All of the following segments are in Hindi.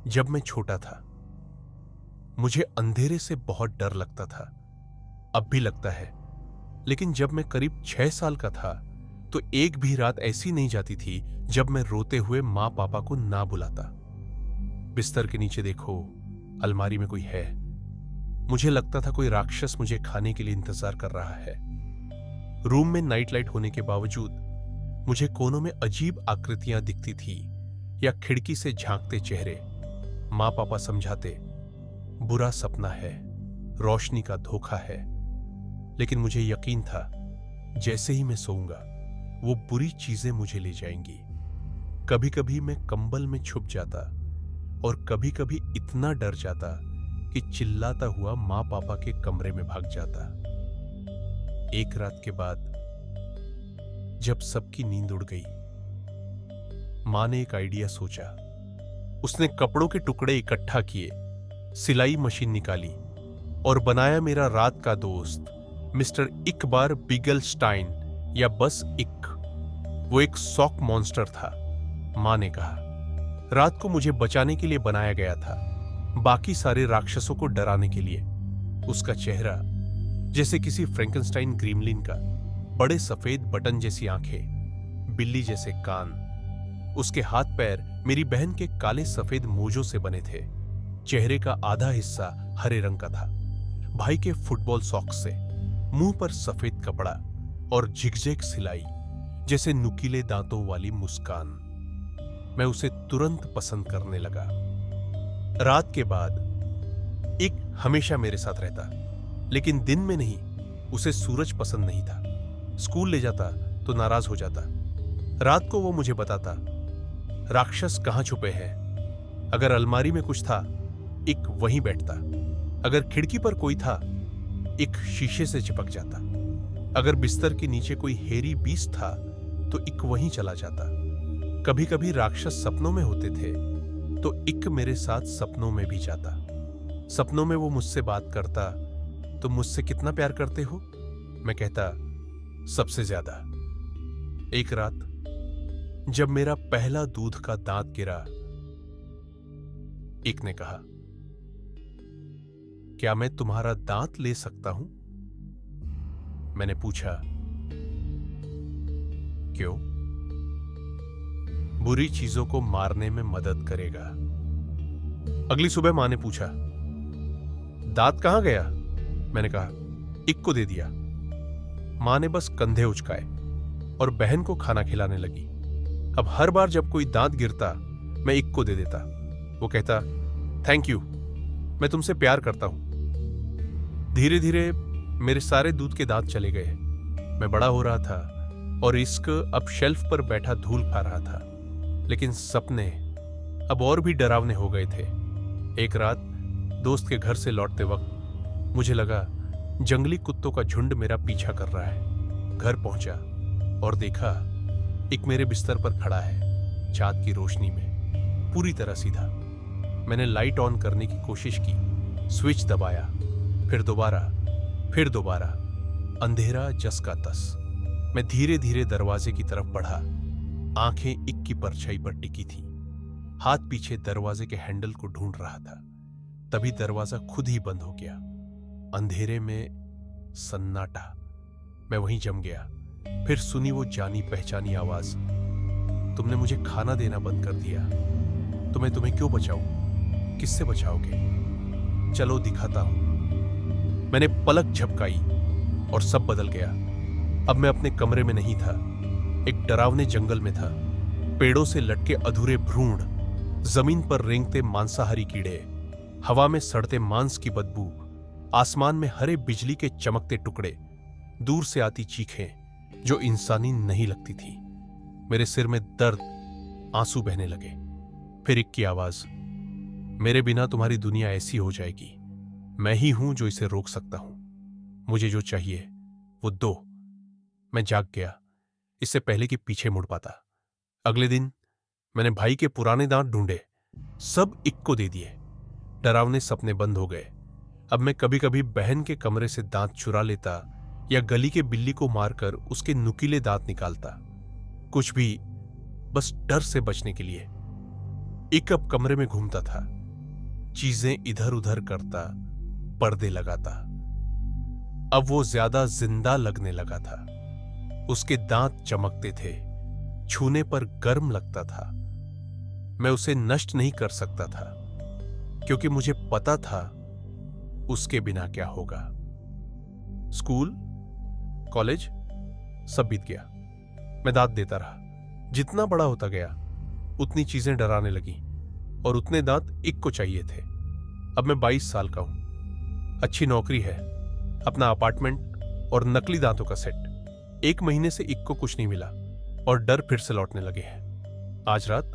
जब मैं छोटा था मुझे अंधेरे से बहुत डर लगता था। अब भी लगता है। लेकिन जब मैं करीब 6 साल का था तो एक भी रात ऐसी नहीं जाती थी जब मैं रोते हुए माँ पापा को ना बुलाता। बिस्तर के नीचे देखो, अलमारी में कोई है। मुझे लगता था कोई राक्षस मुझे खाने के लिए इंतजार कर रहा है। रूम में नाइट लाइट होने के बावजूद मुझे कोनों में अजीब आकृतियां दिखती थी या खिड़की से झांकते चेहरे। माँ पापा समझाते, बुरा सपना है, रोशनी का धोखा है। लेकिन मुझे यकीन था जैसे ही मैं सोऊंगा वो बुरी चीजें मुझे ले जाएंगी। कभी कभी मैं कंबल में छुप जाता और कभी कभी इतना डर जाता कि चिल्लाता हुआ माँ पापा के कमरे में भाग जाता। एक रात के बाद जब सबकी नींद उड़ गई, माँ ने एक आइडिया सोचा। उसने कपड़ों के टुकड़े इकट्ठा किए, सिलाई मशीन निकाली और बनाया मेरा रात का दोस्त मिस्टर इकबार बिगलस्टाइन, या बस इक। वो एक सॉक मॉन्स्टर था। माँ ने कहा रात को मुझे बचाने के लिए बनाया गया था, बाकी सारे राक्षसों को डराने के लिए। उसका चेहरा जैसे किसी फ्रैंकेनस्टाइन ग्रीमलिन का, बड़े सफेद बटन जैसी आंखें, बिल्ली जैसे कान। उसके हाथ पैर मेरी बहन के काले सफेद मोजों से बने थे। चेहरे का आधा हिस्सा हरे रंग का था, भाई के फुटबॉल सॉक्स से। मुंह पर सफेद कपड़ा और झिकझैक सिलाई, जैसे नुकीले दांतों वाली मुस्कान। मैं उसे तुरंत पसंद करने लगा। रात के बाद एक हमेशा मेरे साथ रहता, लेकिन दिन में नहीं। उसे सूरज पसंद नहीं था। स्कूल ले जाता तो नाराज हो जाता। रात को वो मुझे बताता राक्षस कहां छुपे हैं। अगर अलमारी में कुछ था, एक वहीं बैठता। अगर खिड़की पर कोई था, एक शीशे से चिपक जाता। अगर बिस्तर के नीचे कोई हेरी बीस्ट था तो एक वहीं चला जाता। कभी कभी राक्षस सपनों में होते थे तो एक मेरे साथ सपनों में भी जाता। सपनों में वो मुझसे बात करता, तुम मुझसे कितना प्यार करते हो? मैं कहता, सबसे ज्यादा। एक रात जब मेरा पहला दूध का दांत गिरा, एक ने कहा, क्या मैं तुम्हारा दांत ले सकता हूं? मैंने पूछा, क्यों? बुरी चीजों को मारने में मदद करेगा। अगली सुबह मां ने पूछा, दांत कहां गया? मैंने कहा, इक को दे दिया। मां ने बस कंधे उचकाए और बहन को खाना खिलाने लगी। अब हर बार जब कोई दांत गिरता, मैं इक को दे देता। वो कहता, थैंक यू, मैं तुमसे प्यार करता हूं। धीरे धीरे मेरे सारे दूध के दांत चले गए। मैं बड़ा हो रहा था और इश्क अब शेल्फ पर बैठा धूल खा रहा था। लेकिन सपने अब और भी डरावने हो गए थे। एक रात दोस्त के घर से लौटते वक्त मुझे लगा जंगली कुत्तों का झुंड मेरा पीछा कर रहा है। घर पहुंचा और देखा एक मेरे बिस्तर पर खड़ा है, चाँद की रोशनी में, पूरी तरह सीधा। मैंने लाइट ऑन करने की कोशिश की, स्विच दबाया, फिर दोबारा। अंधेरा जस का तस। मैं धीरे धीरे दरवाजे की तरफ बढ़ा। आंखें इक की परछाई पर टिकी थी। हाथ पीछे दरवाजे के हैंडल को ढूंढ रहा था। तभी दरवाजा खुद ही बंद हो गया। अंधेरे में सन्नाटा। मैं वहीं जम गया। फिर सुनी वो जानी पहचानी आवाज, तुमने मुझे खाना देना बंद कर दिया, तो मैं तुम्हें क्यों बचाऊं? किससे बचाओगे? चलो दिखाता हूं। मैंने पलक झपकाई और सब बदल गया। अब मैं अपने कमरे में नहीं था, एक डरावने जंगल में था। पेड़ों से लटके अधूरे भ्रूण, जमीन पर रेंगते मांसाहारी कीड़े, हवा में सड़ते मांस की बदबू, आसमान में हरे बिजली के चमकते टुकड़े, दूर से आती चीखें जो इंसानी नहीं लगती थी। मेरे सिर में दर्द, आंसू बहने लगे। फिर एक की आवाज, मेरे बिना तुम्हारी दुनिया ऐसी हो जाएगी। मैं ही हूं जो इसे रोक सकता हूं। मुझे जो चाहिए वो दो। मैं जाग गया, इससे पहले कि पीछे मुड़ पाता। अगले दिन मैंने भाई के पुराने दांत ढूंढे, सब इक को दे दिए। डरावने सपने बंद हो गए। अब मैं कभी कभी बहन के कमरे से दांत चुरा लेता या गली के बिल्ली को मारकर उसके नुकीले दांत निकालता, कुछ भी, बस डर से बचने के लिए। एक अब कमरे में घूमता था, चीजें इधर उधर करता, पर्दे लगाता। अब वो ज्यादा जिंदा लगने लगा था। उसके दांत चमकते थे, छूने पर गर्म लगता था। मैं उसे नष्ट नहीं कर सकता था, क्योंकि मुझे पता था उसके बिना क्या होगा। स्कूल, कॉलेज, सब बीत गया। मैं दांत देता रहा। जितना बड़ा होता गया उतनी चीजें डराने लगी, और उतने दांत एक को चाहिए थे। अब मैं 22 साल का हूं, अच्छी नौकरी है, अपना अपार्टमेंट और नकली दांतों का सेट। 1 महीने से एक को कुछ नहीं मिला और डर फिर से लौटने लगे हैं। आज रात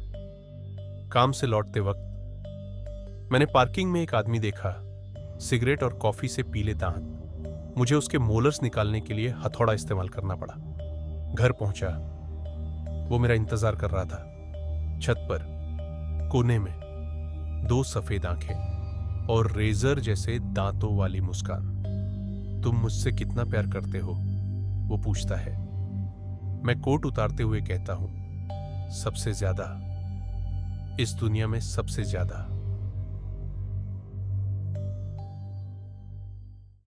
काम से लौटते वक्त मैंने पार्किंग में एक आदमी देखा, सिगरेट और कॉफी से पीले दांत। मुझे उसके मोलर्स निकालने के लिए हथौड़ा इस्तेमाल करना पड़ा। घर पहुंचा, वो मेरा इंतजार कर रहा था। छत पर कोने में 2 सफेद आंखें और रेजर जैसे दांतों वाली मुस्कान। तुम मुझसे कितना प्यार करते हो, वो पूछता है। मैं कोट उतारते हुए कहता हूं, सबसे ज्यादा, इस दुनिया में सबसे ज्यादा।